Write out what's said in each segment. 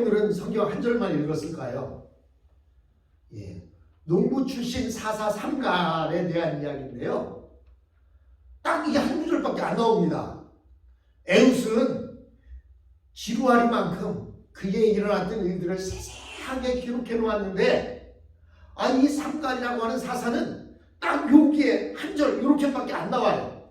오늘은 성경 한 절만 읽었을까요? 예, 농부 출신 사사 삼갈에 대한 이야기인데요. 딱 이게 한 구절밖에 안 나옵니다. 에웃은 지루하리만큼 그에 일어났던 일들을 세세하게 기록해 놓았는데, 이 삼갈이라고 하는 사사는 딱 여기에 한 절 이렇게밖에 안 나와요.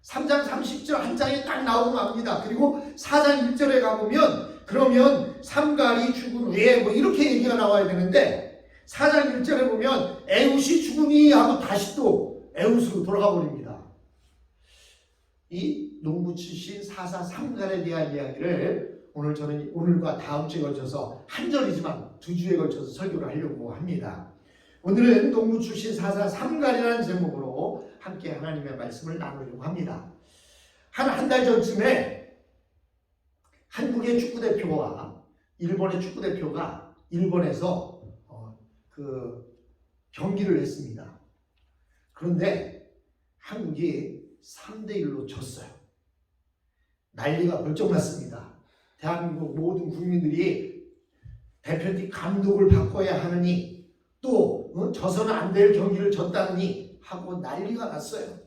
3장 30절 한 장에 딱 나오고 맙니다. 그리고 4장 1절에 가보면 그러면 삼갈이 죽은 후에 뭐 이렇게 얘기가 나와야 되는데, 4장 1절에 보면 에웃이 죽으니 하고 다시 또 에웃으로 돌아가 버립니다. 이 농부 출신 사사 삼갈에 대한 이야기를 오늘 저는 오늘과 다음 주에 걸쳐서 한 절이지만 두 주에 걸쳐서 설교를 하려고 합니다. 오늘은 농부 출신 사사 삼갈이라는 제목으로 함께 하나님의 말씀을 나누려고 합니다. 한 달 전쯤에 한국의 축구대표와 일본의 축구대표가 일본에서 경기를 했습니다. 그런데 한국이 3대1로 졌어요. 난리가 벌쩍 났습니다. 대한민국 모든 국민들이 대표팀 감독을 바꿔야 하느니, 또 져서는 안 될 경기를 졌다느니 하고 난리가 났어요.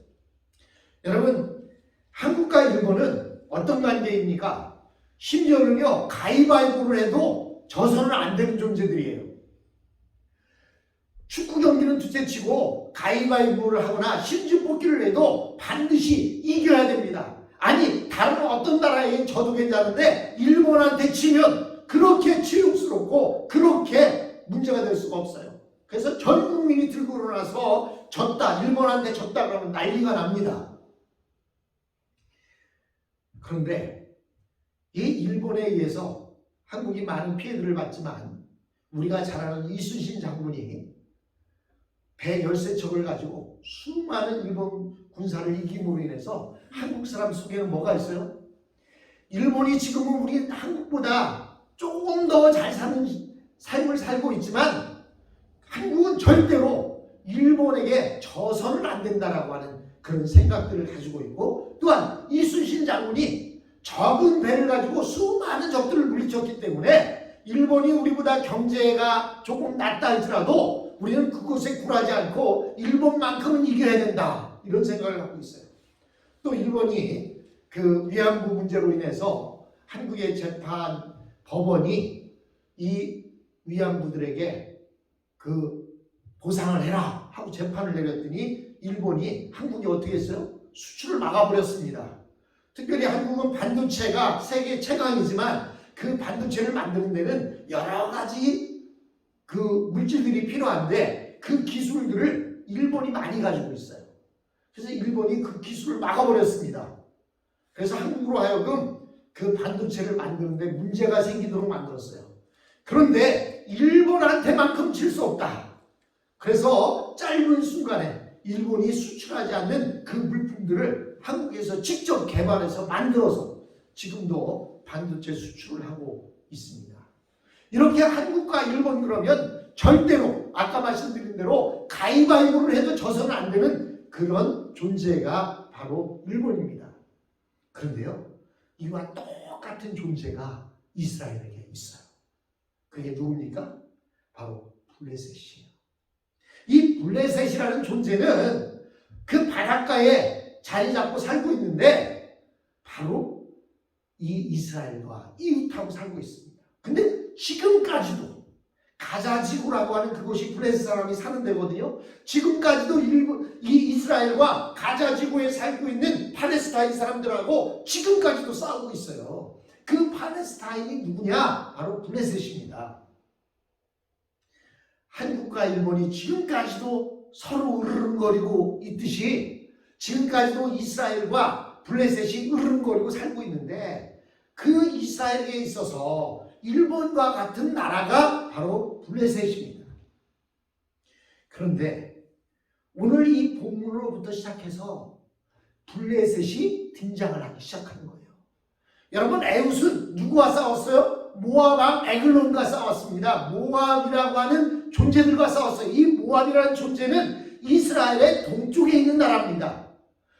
여러분, 한국과 일본은 어떤 관계입니까? 심지어는요, 가위바위보를 해도 져서는 안 되는 존재들이에요. 축구 경기는 둘째치고 가위바위보를 하거나 심지어 뽑기를 해도 반드시 이겨야 됩니다. 아니, 다른 어떤 나라에 져도 괜찮은데 일본한테 치면 그렇게 치욕스럽고 그렇게 문제가 될 수가 없어요. 그래서 전 국민이 들고 일어나서 졌다, 일본한테 졌다 그러면 난리가 납니다. 그런데 이 일본에 의해서 한국이 많은 피해들을 봤지만, 우리가 잘 아는 이순신 장군이 배 13척을 가지고 수많은 일본 군사를 이김으로 인해서 한국 사람 속에는 뭐가 있어요? 일본이 지금은 우리 한국보다 조금 더 잘 사는 삶을 살고 있지만 한국은 절대로 일본에게 져서는 안 된다라고 하는 그런 생각들을 가지고 있고, 또한 이순신 장군이 적은 배를 가지고 수많은 적들을 물리쳤기 때문에 일본이 우리보다 경제가 조금 낮다 할지라도 우리는 그것에 굴하지 않고 일본만큼은 이겨야 된다, 이런 생각을 갖고 있어요. 또 일본이 그 위안부 문제로 인해서 한국의 재판 법원이 이 위안부들에게 그 보상을 해라 하고 재판을 내렸더니 일본이 한국이 어떻게 했어요? 수출을 막아버렸습니다. 특별히 한국은 반도체가 세계 최강이지만 그 반도체를 만드는 데는 여러 가지 그 물질들이 필요한데 그 기술들을 일본이 많이 가지고 있어요. 그래서 일본이 그 기술을 막아버렸습니다. 그래서 한국으로 하여금 그 반도체를 만드는데 문제가 생기도록 만들었어요. 그런데 일본한테만큼 질 수 없다. 그래서 짧은 순간에 일본이 수출하지 않는 그 물품들을 한국에서 직접 개발해서 만들어서 지금도 반도체 수출을 하고 있습니다. 이렇게 한국과 일본 그러면 절대로 아까 말씀드린 대로 가위바위보를 해도 져서는 안 되는 그런 존재가 바로 일본입니다. 그런데요, 이와 똑같은 존재가 이스라엘에게 있어요. 그게 누굽니까? 바로 블레셋이에요. 이 블레셋이라는 존재는 그 바닷가에 자리 잡고 살고 있는데 바로 이 이스라엘과 이웃하고 살고 있습니다. 근데 지금까지도 가자지구라고 하는 그곳이 블레셋 사람이 사는 데거든요. 지금까지도 이 이스라엘과 가자지구에 살고 있는 팔레스타인 사람들하고 지금까지도 싸우고 있어요. 그 팔레스타인이 누구냐? 바로 블레셋입니다. 한국과 일본이 지금까지도 서로 으르렁거리고 있듯이 지금까지도 이스라엘과 블레셋이 으르렁거리고 살고 있는데, 그 이스라엘에 있어서 일본과 같은 나라가 바로 블레셋입니다. 그런데 오늘 이 본문으로부터 시작해서 블레셋이 등장을 하기 시작하는 거예요. 여러분, 에웃은 누구와 싸웠어요? 모압 왕 에글론과 싸웠습니다. 모압이라고 하는 존재들과 싸웠어요. 이 모압이라는 존재는 이스라엘의 동쪽에 있는 나라입니다.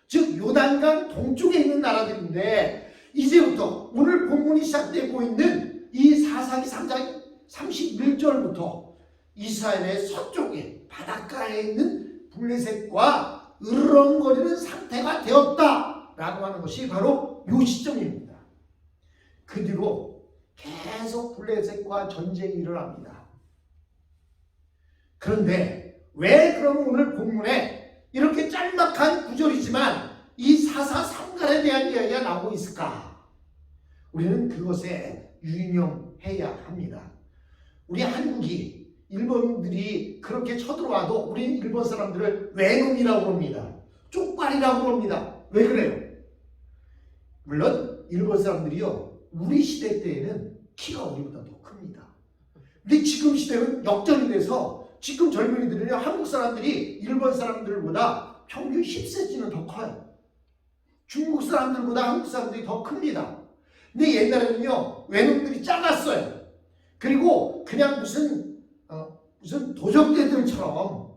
즉 요단강 동쪽에 있는 나라들인데, 이제부터 오늘 본문이 시작되고 있는 이 사사 창세기 3장 31절부터 이스라엘의 서쪽에 바닷가에 있는 블레셋과 으르렁거리는 상태가 되었다라고 하는 것이 바로 이 시점입니다. 그 뒤로 계속 블레셋과 전쟁이 일어납니다. 그런데 왜 그럼 오늘 본문에 이렇게 짤막한 구절이지만 이 사사삼갈에 대한 이야기가 나오고 있을까? 우리는 그것에 유념해야 합니다. 우리 한국이 일본들이 그렇게 쳐들어와도 우리는 일본 사람들을 외놈이라고 부릅니다. 쪽발이라고 부릅니다. 왜 그래요? 물론 일본 사람들이요, 우리 시대 때에는 키가 우리보다 더 큽니다. 근데 지금 시대는 역전이 돼서 지금 젊은이들은요, 한국 사람들이 일본 사람들보다 평균 10cm는 더 커요. 중국 사람들보다 한국 사람들이 더 큽니다. 근데 옛날에는요, 외놈들이 작았어요. 그리고 그냥 무슨 도적대들처럼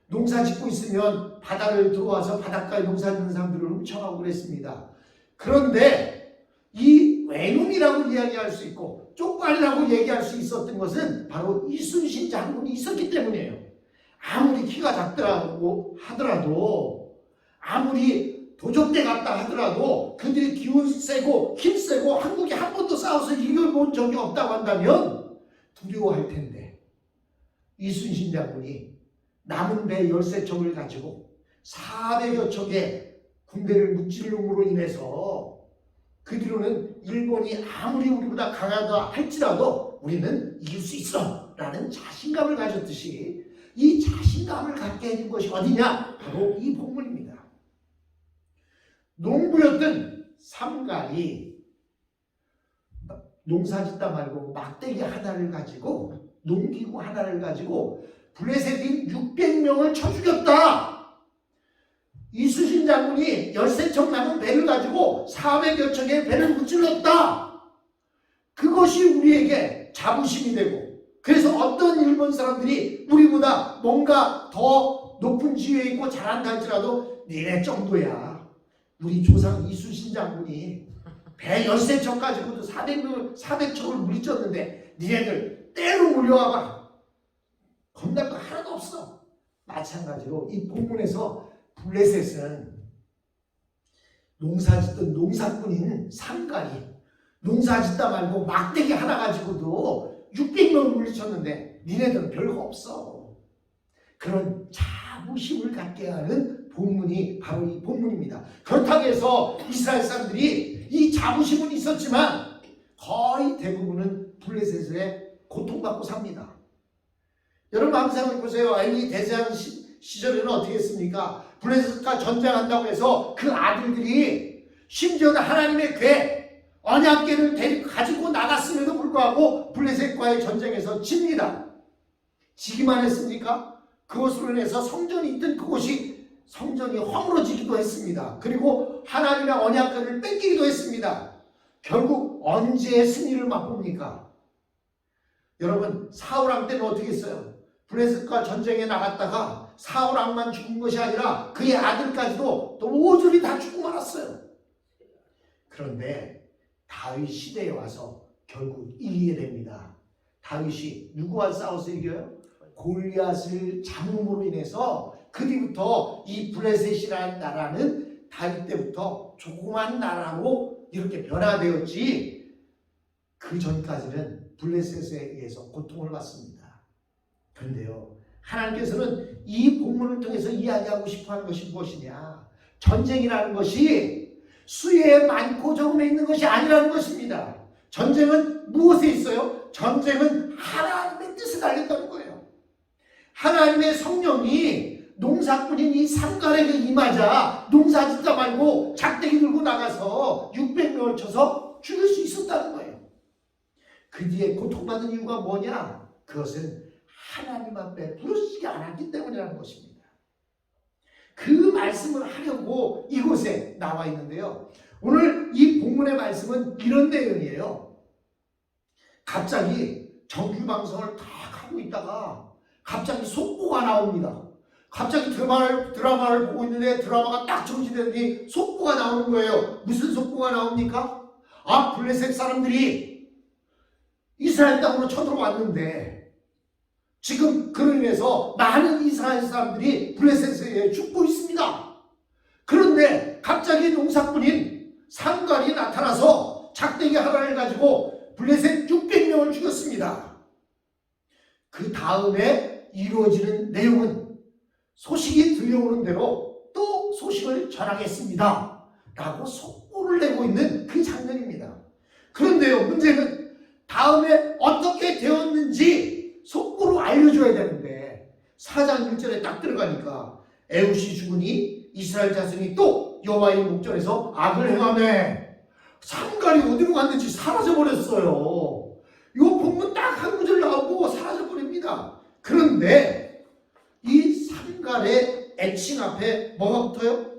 농사 짓고 있으면 바다를 들어와서 바닷가에 농사 짓는 사람들을 훔쳐가고 그랬습니다. 그런데 이 외놈이라고 이야기할 수 있고 쪽발이라고 얘기할 수 있었던 것은 바로 이순신 장군이 있었기 때문이에요. 아무리 키가 작더라고 하더라도, 아무리 도적대 같다 하더라도 그들이 기운 세고 힘 세고 한국이 한 번도 싸워서 이겨본 적이 없다고 한다면 두려워할 텐데, 이순신 장군이 남은 배 13척을 가지고 400여 척의 군대를 무찔름으로 인해서 그 뒤로는 일본이 아무리 우리보다 강하다 할지라도 우리는 이길 수 있어 라는 자신감을 가졌듯이, 이 자신감을 갖게 해준 것이 어디냐? 바로 이 본문입니다. 농부였던 삼갈이 농사 짓다 말고 막대기 하나를 가지고, 농기구 하나를 가지고 블레셋인 600명을 쳐 죽였다. 이순신 장군이 13척 남은 배를 가지고 400여 척의 배를 무찔렀다. 그것이 우리에게 자부심이 되고, 그래서 어떤 일본 사람들이 우리보다 뭔가 더 높은 지위에 있고 잘한다 할지라도 니네 정도야. 우리 조상 이순신 장군이 배 13척 가지고도 400척을 물리쳤는데 니네들 때로 몰려와봐. 겁날 거 하나도 없어. 마찬가지로 이 본문에서 블레셋은 농사 짓던 농사꾼인 삼갈이 농사 짓다 말고 막대기 하나 가지고도 600명을 물리쳤는데 니네들은 별거 없어. 그런 자부심을 갖게 하는 본문이 바로 이 본문입니다. 그렇다고 해서 이스라엘 사람들이 이 자부심은 있었지만 거의 대부분은 블레셋에 고통받고 삽니다. 여러분 항상 보세요. 이 대제한 시절에는 어떻게 했습니까? 블레셋과 전쟁한다고 해서 그 아들들이 심지어는 하나님의 궤, 언약궤를 가지고 나갔음에도 불구하고 블레셋과의 전쟁에서 집니다. 지기만 했습니까? 그것으로 인해서 성전이 있던 그곳이 성전이 허물어지기도 했습니다. 그리고 하나님의 언약궤를 뺏기기도 했습니다. 결국 언제 승리를 맛봅니까? 여러분, 사울왕 때는 어떻게 했어요? 블레셋과 전쟁에 나갔다가 사울왕만 죽은 것이 아니라 그의 아들까지도 또 모조리 다 죽고 말았어요. 그런데 다윗 시대에 와서 결국 이기게 됩니다. 다윗이 누구와 싸워서 이겨요? 골리앗을 잡음으로 인해서 그 뒤부터 이 블레셋이라는 나라는 다윗 때부터 조그만 나라로 이렇게 변화되었지, 그 전까지는 블레셋에 의해서 고통을 받습니다. 그런데요, 하나님께서는 이 본문을 통해서 이야기하고 싶어하는 것이 무엇이냐? 전쟁이라는 것이 수에 많고 적음에 있는 것이 아니라는 것입니다. 전쟁은 무엇에 있어요? 전쟁은 하나님의 뜻을 알겠다는 거예요. 하나님의 성령이 농사꾼인 이 삼갈에게 임하자 농사 짓다 말고 작대기 들고 나가서 600명을 쳐서 죽일 수 있었다는 거예요. 그 뒤에 고통받은 이유가 뭐냐? 그것은 하나님 앞에 부르시지 않았기 때문이라는 것입니다. 그 말씀을 하려고 이곳에 나와 있는데요, 오늘 이 본문의 말씀은 이런 내용이에요. 갑자기 정규방송을 딱 하고 있다가 갑자기 속보가 나옵니다. 갑자기 드라마를 보고 있는데 드라마가 딱 정지되더니 속보가 나오는 거예요. 무슨 속보가 나옵니까? 블레셋 사람들이 이스라엘 땅으로 쳐들어왔는데 지금 그로 인해서 많은 이스라엘 사람들이 블레셋에 죽고 있습니다. 그런데 갑자기 농사꾼인 상갈이 나타나서 작대기 하나를 가지고 블레셋 600명을 죽였습니다. 그 다음에 이루어지는 내용은 소식이 들려오는 대로 또 소식을 전하겠습니다 라고 속보를 내고 있는 그 장면입니다. 그런데요, 문제는 다음에 어떻게 되었는지 속보로 알려줘야 되는데 4장 1절에 딱 들어가니까 에훗이 죽으니 이스라엘 자손이 또 여호와의 목전에서 악을 행하매 상갈이 어디로 갔는지 사라져버렸어요. 이 본문 딱 한 구절 나오고 사라져버립니다. 그런데 이 상갈의 애칭 앞에 뭐가 붙어요?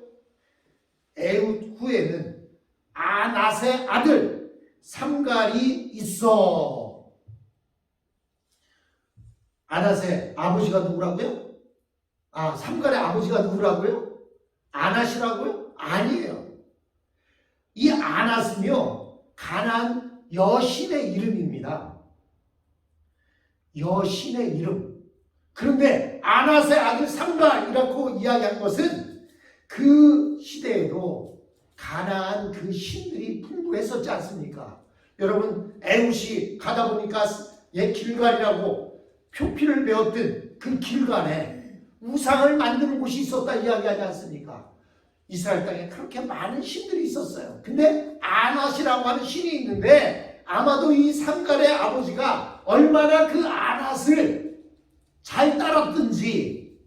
에훗 후에는 아낫의 아들 삼갈이 있어. 아낫의 아버지가 누구라고요? 삼갈의 아버지가 누구라고요? 아낫이라고요? 아니에요. 이 아낫은요, 가나안 여신의 이름입니다. 여신의 이름. 그런데 아낫의 아들 삼갈이라고 이야기한 것은 그 시대에도 가나안 그 신들이 풍부했었지 않습니까? 여러분, 에훗이 가다 보니까 옛 길갈이라고 표피를 배웠던 그 길갈에 우상을 만드는 곳이 있었다 이야기하지 않습니까? 이스라엘 땅에 그렇게 많은 신들이 있었어요. 근데 아낫이라고 하는 신이 있는데 아마도 이 삼갈의 아버지가 얼마나 그 아낫을 잘 따랐든지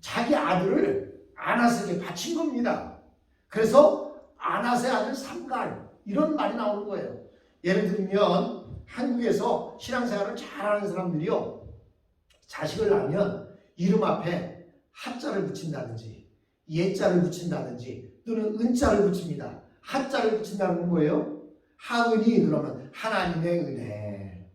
자기 아들을 아낫에게 바친 겁니다. 그래서 아낫의 아들 삼갈 이런 말이 나오는 거예요. 예를 들면 한국에서 신앙생활을 잘하는 사람들이요, 자식을 낳으면 이름 앞에 하자를 붙인다든지 예자를 붙인다든지 또는 은자를 붙입니다. 하자를 붙인다는 건 뭐예요? 하은이 그러면 하나님의 은혜,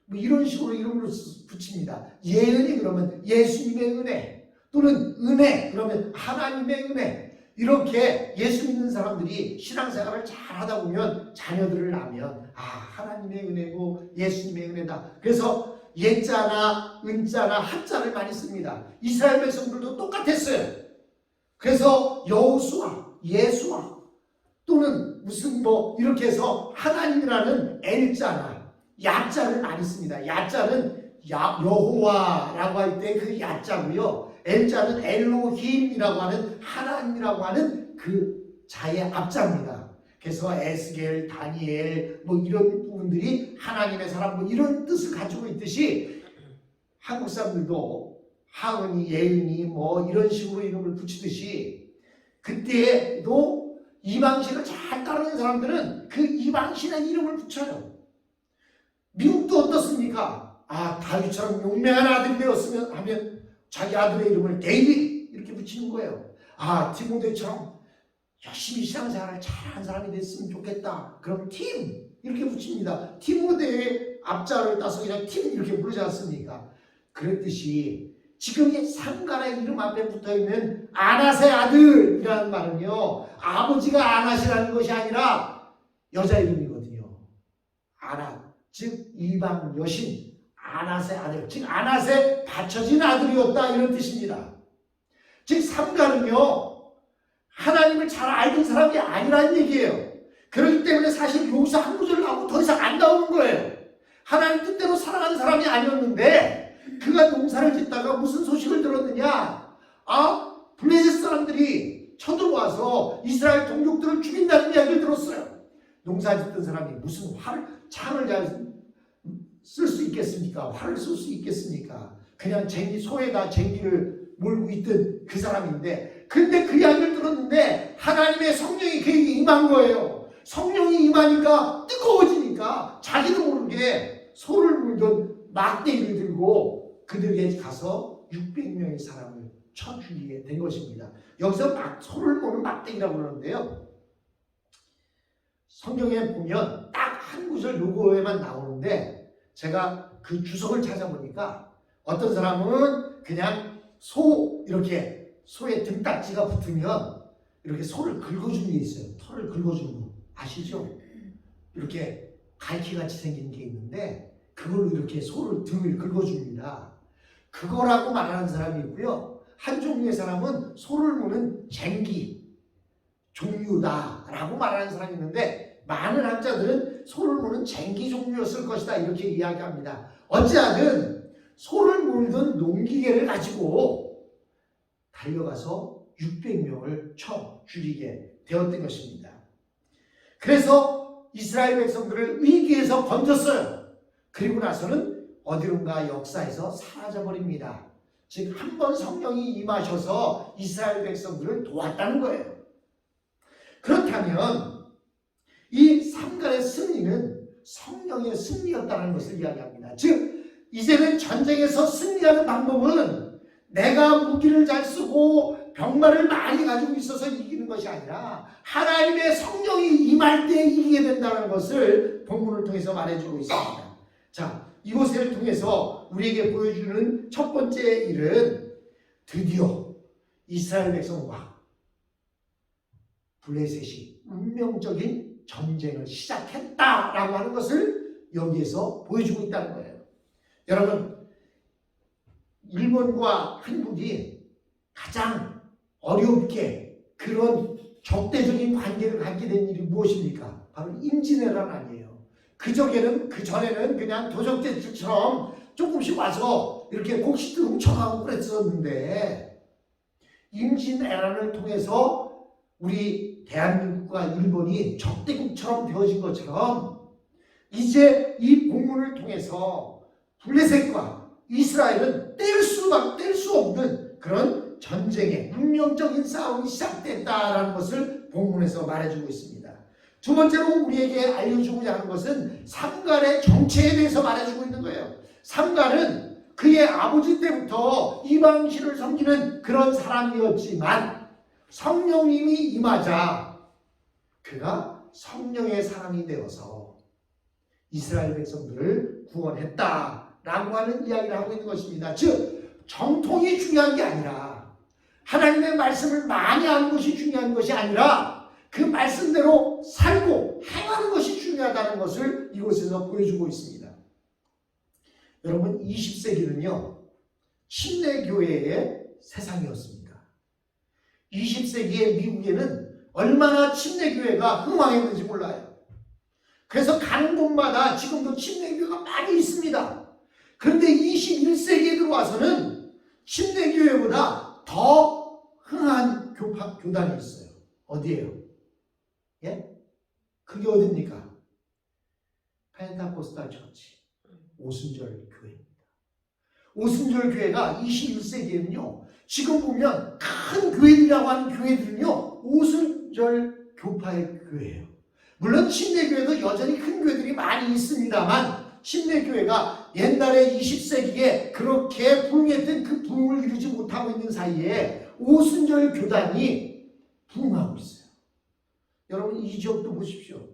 뭐 이런 식으로 이름을 붙입니다. 예은이 그러면 예수님의 은혜, 또는 은혜 그러면 하나님의 은혜. 이렇게 예수 믿는 사람들이 신앙생활을 잘 하다 보면 자녀들을 낳으면 하나님의 은혜고 예수님의 은혜다. 그래서 예자나 은자나 하자를 많이 씁니다. 이스라엘 백성들도 똑같았어요. 그래서 여호수아, 예수아 또는 무슨 뭐 이렇게 해서 하나님이라는 엘자나 야자를 많이 씁니다. 야자는 여호와라고 할 때 그 야자고요. 엘자는 엘로힘이라고 하는 하나님이라고 하는 그 자의 앞자입니다. 그래서 에스겔, 다니엘 뭐 이런 부분들이 하나님의 사람 뭐 이런 뜻을 가지고 있듯이 한국 사람들도 하은이, 예은이 뭐 이런 식으로 이름을 붙이듯이 그때도 이방신을 잘 따르는 사람들은 그 이방신의 이름을 붙여요. 미국도 어떻습니까? 다윗처럼 용맹한 아들이 되었으면 하면 자기 아들의 이름을 데이빗 이렇게 붙이는 거예요. 디모데처럼 열심히 신앙생활을 잘한 사람이 됐으면 좋겠다. 그럼 팀 이렇게 붙입니다. 디모데의 앞자를 따서 그냥 팀 이렇게 부르지 않습니까? 그랬듯이 지금 이 상갈의 이름 앞에 붙어있는 아낫의 아들이라는 말은요, 아버지가 아낫이라는 것이 아니라 여자 이름이거든요. 아낫, 즉 이방 여신 아낫의 아들, 즉 아낫의 바쳐진 아들이었다 이런 뜻입니다. 즉 삼갈은요, 하나님을 잘 알던 사람이 아니라는 얘기예요. 그렇기 때문에 사실 여기서 한 구절 나오고 더 이상 안 나오는 거예요. 하나님 뜻대로 살아가는 사람이 아니었는데 그가 농사를 짓다가 무슨 소식을 들었느냐? 블레셋 사람들이 쳐들어와서 이스라엘 동족들을 죽인다는 이야기를 들었어요. 농사 짓던 사람이 무슨 창을 잘 쓸 수 있겠습니까? 활을 쓸 수 있겠습니까? 그냥 소에다 쟁기를 몰고 있던 그 사람인데, 근데 그 이야기를 들었는데 하나님의 성령이 그에게 임한 거예요. 성령이 임하니까 뜨거워지니까 자기도 모르게 소를 물던 막대기를 들고 그들에게 가서 600명의 사람을 쳐 죽이게 된 것입니다. 여기서 소를 모는 막대기라고 그러는데요, 성경에 보면 딱 한 구절 요거에만 나오는데 제가 그 주석을 찾아보니까 어떤 사람은 그냥 이렇게 소의 등딱지가 붙으면 이렇게 소를 긁어주는 게 있어요. 털을 긁어주는 거 아시죠? 이렇게 갈퀴같이 생긴 게 있는데 그걸로 이렇게 소를 등을 긁어줍니다. 그거라고 말하는 사람이 있고요. 한 종류의 사람은 소를 무는 쟁기 종류다라고 말하는 사람이 있는데 많은 학자들은 소를 무는 쟁기 종류였을 것이다 이렇게 이야기합니다. 어찌하든 소를 물던 농기계를 가지고 달려가서 600명을 쳐 죽이게 되었던 것입니다. 그래서 이스라엘 백성들을 위기에서 건졌어요. 그리고 나서는 어디론가 역사에서 사라져버립니다. 즉 한 번 성령이 임하셔서 이스라엘 백성들을 도왔다는 거예요. 그렇다면 이 삼갈의 승리는 성령의 승리였다는 것을 이야기합니다. 즉 이제는 전쟁에서 승리하는 방법은 내가 무기를 잘 쓰고 병마를 많이 가지고 있어서 이기는 것이 아니라 하나님의 성령이 임할 때 이기게 된다는 것을 본문을 통해서 말해주고 있습니다. 자, 이곳을 통해서 우리에게 보여주는 첫 번째 일은 드디어 이스라엘 백성과 블레셋이 운명적인 전쟁을 시작했다라고 하는 것을 여기에서 보여주고 있다는 거예요. 여러분, 일본과 한국이 가장 어렵게 그런 적대적인 관계를 갖게 된 일이 무엇입니까? 바로 임진왜란 아니에요. 그전에는 그냥 도적대처럼 조금씩 와서 이렇게 곡식도 훔쳐가고 그랬었는데 임진왜란을 통해서 우리 대한민국과 일본이 적대국처럼 되어진 것처럼 이제 이 본문을 통해서 블레셋과 이스라엘은 뗄 수 없는 그런 전쟁의 운명적인 싸움이 시작됐다라는 것을 본문에서 말해주고 있습니다. 두 번째로 우리에게 알려주고자 하는 것은 삼갈의 정체에 대해서 말해주고 있는 거예요. 삼갈은 그의 아버지 때부터 이방신을 섬기는 그런 사람이었지만 성령님이 임하자 그가 성령의 사람이 되어서 이스라엘 백성들을 구원했다라고 하는 이야기를 하고 있는 것입니다. 즉 정통이 중요한 게 아니라 하나님의 말씀을 많이 아는 것이 중요한 것이 아니라 그 말씀대로 살고 행하는 것이 중요하다는 것을 이곳에서 보여주고 있습니다. 여러분, 20세기는요 침례교회의 세상이었습니다. 20세기의 미국에는 얼마나 침례교회가 흥왕했는지 몰라요. 그래서 가는 곳마다 지금도 침례교회가 많이 있습니다. 그런데 21세기에 들어와서는 침례교회보다 더 흥한 교단이 있어요. 어디예요? 예? 그게 어딥니까? 펜타코스탈 처치, 오순절 교회입니다. 오순절 교회가 21세기에는요, 지금 보면 큰 교회들이라고 하는 교회들은요, 오순절 교파의 교회예요. 물론 침례교회도 여전히 큰 교회들이 많이 있습니다만 침례교회가 옛날에 20세기에 그렇게 부흥했던 그 부흥을 이루지 못하고 있는 사이에 오순절 교단이 부흥하고 있어요. 여러분, 이 지역도 보십시오.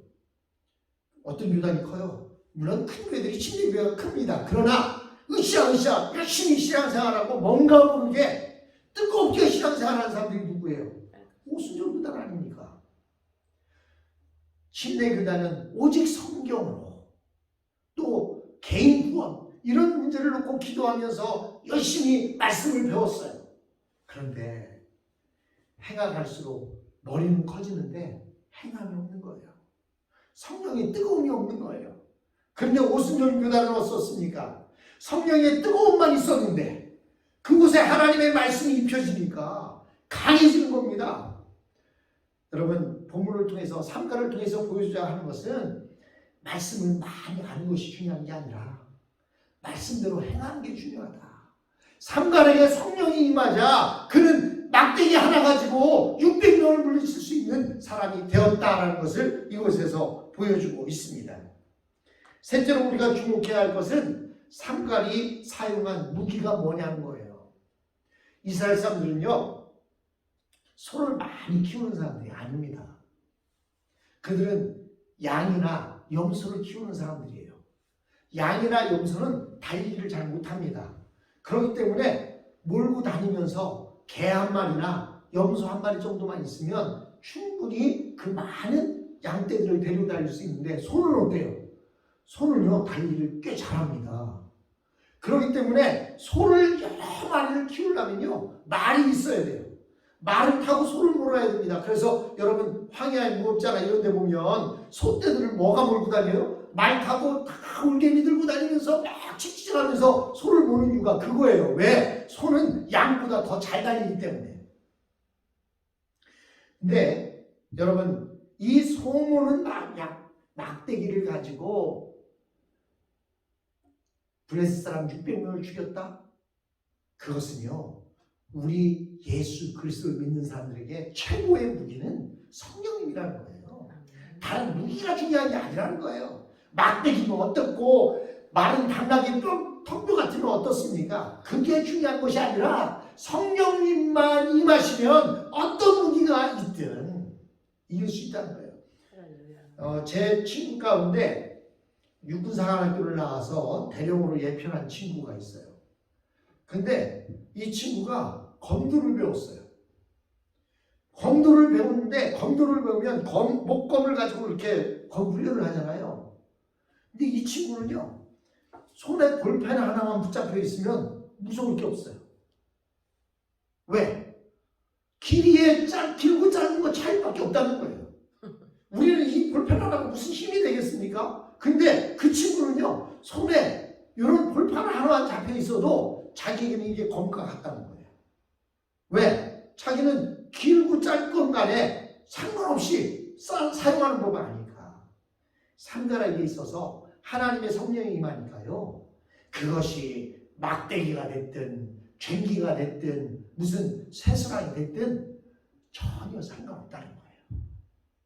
어떤 교단이 커요? 물론 큰 교회들이 침례교회가 큽니다. 그러나 으쌰으쌰 열심히 신앙생활하고 뭔가 모르게 뜨겁게 신앙생활하는 사람들이 누구예요? 오순절 교단 아닙니까? 침례교단은 오직 성경으로 또 개인 구원 이런 문제를 놓고 기도하면서 열심히 말씀을 배웠어요. 그런데 해가 갈수록 머리는 커지는데 행함이 없는 거예요. 성령의 뜨거움이 없는 거예요. 그런데 오순절 교단은 어떻습니까? 성령의 뜨거움만 있었는데 그곳에 하나님의 말씀이 입혀지니까 강해지는 겁니다. 여러분, 본문을 통해서 삼가를 통해서 보여주자 하는 것은 말씀을 많이 아는 것이 중요한 게 아니라 말씀대로 행하는 게 중요하다. 삼갈에게 성령이 임하자 그는 막대기 하나 가지고 600명을 물리칠 수 있는 사람이 되었다라는 것을 이곳에서 보여주고 있습니다. 셋째로 우리가 주목해야 할 것은 삼갈이 사용한 무기가 뭐냐는 거예요. 이스라엘 사람들은요, 소를 많이 키우는 사람들이 아닙니다. 그들은 양이나 염소를 키우는 사람들이에요. 양이나 염소는 달리기를 잘 못합니다. 그렇기 때문에 몰고 다니면서 개 한 마리나 염소 한 마리 정도만 있으면 충분히 그 많은 양떼들을 데리고 다닐 수 있는데 소는 어때요? 소는요 달리기를 꽤 잘합니다. 그렇기 때문에 소를 여러 마리를 키우려면요 말이 있어야 돼요. 말을 타고 소를 몰아야 됩니다. 그래서 여러분 황야의 무법자나 이런 데 보면 소떼들을 뭐가 몰고 다녀요? 말 타고 다 올개미 들고 다니면서 막 칙칙하면서 소를 모는 이유가 그거예요. 왜? 소는 양보다 더 잘 달리기 때문에. 근데 여러분 이 소모는 막대기를 가지고 블레셋 사람 600명을 죽였다? 그것은요 우리 예수 그리스도를 믿는 사람들에게 최고의 무기는 성령님이라는 거예요. 다른 무기가 중요한 게 아니라는 거예요. 막대기는 어떻고 마른 당나귀 텅뼈 같으면 어떻습니까? 그게 중요한 것이 아니라 성령님만 임하시면 어떤 무기가 있든 이길 수 있다는 거예요. 제 친구 가운데 육군사관학교를 나와서 대령으로 예편한 친구가 있어요. 근데 이 친구가 검도를 배웠어요. 검도를 배우는데 검도를 배우면 목검을 가지고 이렇게 훈련을 하잖아요. 근데 이 친구는요 손에 볼펜 하나만 붙잡혀 있으면 무서울 게 없어요. 왜? 길고 짧은 거 차이밖에 없다는 거예요. 우리는 이 볼펜 하나가 무슨 힘이 되겠습니까? 근데 그 친구는요 손에 이런 볼펜 하나만 잡혀 있어도 자기에게는 이게 검과 같다는 거예요. 왜? 자기는 길고 짧건 간에 상관없이 사용하는 법을 아니까. 삼가락에 있어서 하나님의 성령이 임하니까요 그것이 막대기가 됐든 쟁기가 됐든 무슨 쇠사랑이 됐든 전혀 상관없다는 거예요.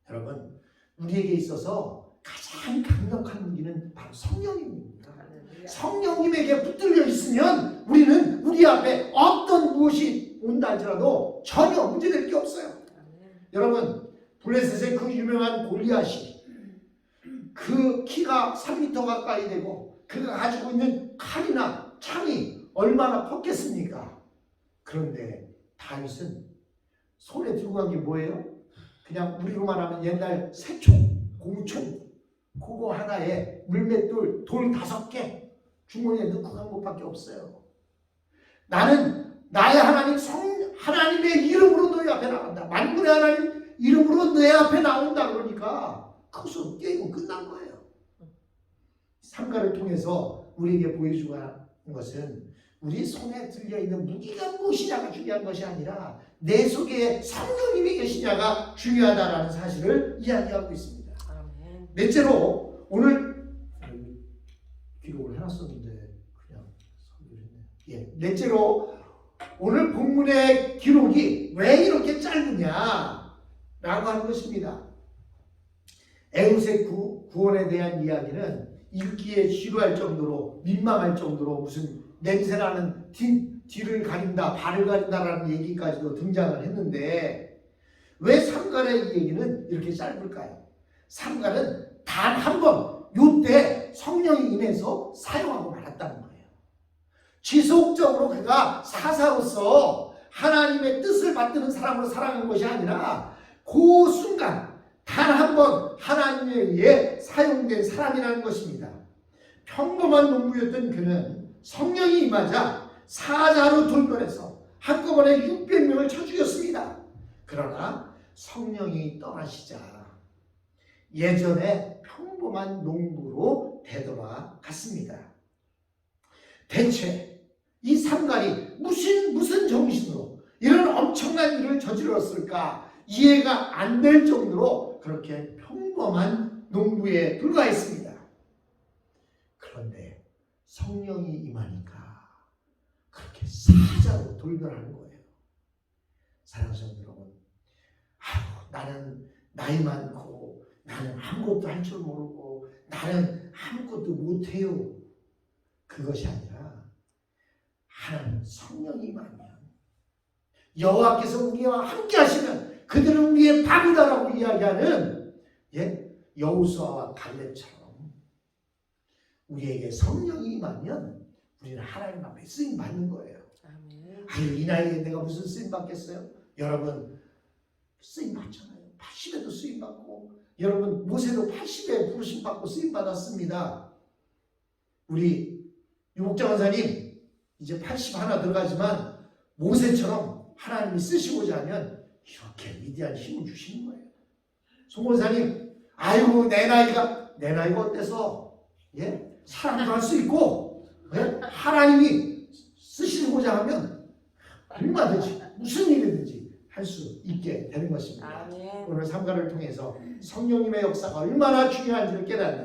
여러분 우리에게 있어서 가장 강력한 무기는 바로 성령님입니다. 성령님에게 붙들려 있으면 우리는 우리 앞에 어떤 무엇이 온다 할지라도 전혀 문제될 게 없어요. 여러분 블레셋의 그 유명한 골리앗이 그 키가 3m 가까이 되고 그가 가지고 있는 칼이나 창이 얼마나 컸겠습니까? 그런데 다윗은 손에 들고 간 게 뭐예요? 그냥 우리로 말하면 옛날 새총, 공총 그거 하나에 물맷돌 돌 5개 주머니에 넣고 간 것밖에 없어요. 나는 나의 하나님 하나님의 이름으로 너희 앞에 나간다. 만군의 하나님 이름으로 내 앞에 나온다. 그러니까 거기서 게임은 끝난 거예요. 삼가를 통해서 우리에게 보여주고 하는 것은 우리 손에 들려있는 무기가 무엇이냐가 중요한 것이 아니라 내 속에 성령님이 계시냐가 중요하다는 사실을 이야기하고 있습니다. 넷째로 오늘 기록을 해놨었는데 그냥 선별했네요. 넷째로 오늘 본문의 기록이 왜 이렇게 짧으냐라고 하는 것입니다. 에웃의 구원에 대한 이야기는 읽기에 지루할 정도로 민망할 정도로 무슨 냄새나는 뒤를 가린다 발을 가린다라는 얘기까지도 등장을 했는데 왜 삼갈의 이 얘기는 이렇게 짧을까요? 삼갈은 단 한 번 요때 성령이 임해서 사용하고 말았다는 거예요. 지속적으로 그가 사사로서 하나님의 뜻을 받드는 사람으로 살아간 것이 아니라 그 순간 단 한 번 하나님에 의해 사용된 사람이라는 것입니다. 평범한 농부였던 그는 성령이 임하자 사자로 돌변해서 한꺼번에 600명을 쳐 죽였습니다. 그러나 성령이 떠나시자 예전에 평범한 농부로 되돌아갔습니다. 대체 이 삼갈이 무슨 정신으로 이런 엄청난 일을 저질렀을까 이해가 안 될 정도로 그렇게 평범한 농부에 불과했습니다. 그런데 성령이 임하니까 그렇게 사자로 돌변하는 거예요. 사랑하는 성도 여러분, 나는 나이 많고 나는 아무것도 할 줄 모르고 나는 아무것도 못해요. 그것이 아니라 하나님 성령이 임하면 여호와께서 우리와 함께 하시면 그들은 우리의 밥이다라고 이야기하는 여호수아와 갈렙처럼 우리에게 성령이 임하면 우리는 하나님 앞에 쓰임 받는 거예요. 이 나이에 내가 무슨 쓰임 받겠어요? 여러분 쓰임 받잖아요. 80에도 쓰임 받고 여러분 모세도 80에 부르심 받고 쓰임 받았습니다. 우리 유복장 원사님 이제 80 하나 들어가지만 모세처럼 하나님이 쓰시고자 하면 이렇게 위대한 힘을 주시는 거예요. 송 원사님, 아이고 내 나이가 어때서 사람도 할 수 있고 하나님이 쓰시고자 하면 얼마든지 무슨 일이든지 할 수 있게 되는 것입니다. 아멘. 오늘 삼가를 통해서 성령님의 역사가 얼마나 중요한지를 깨닫는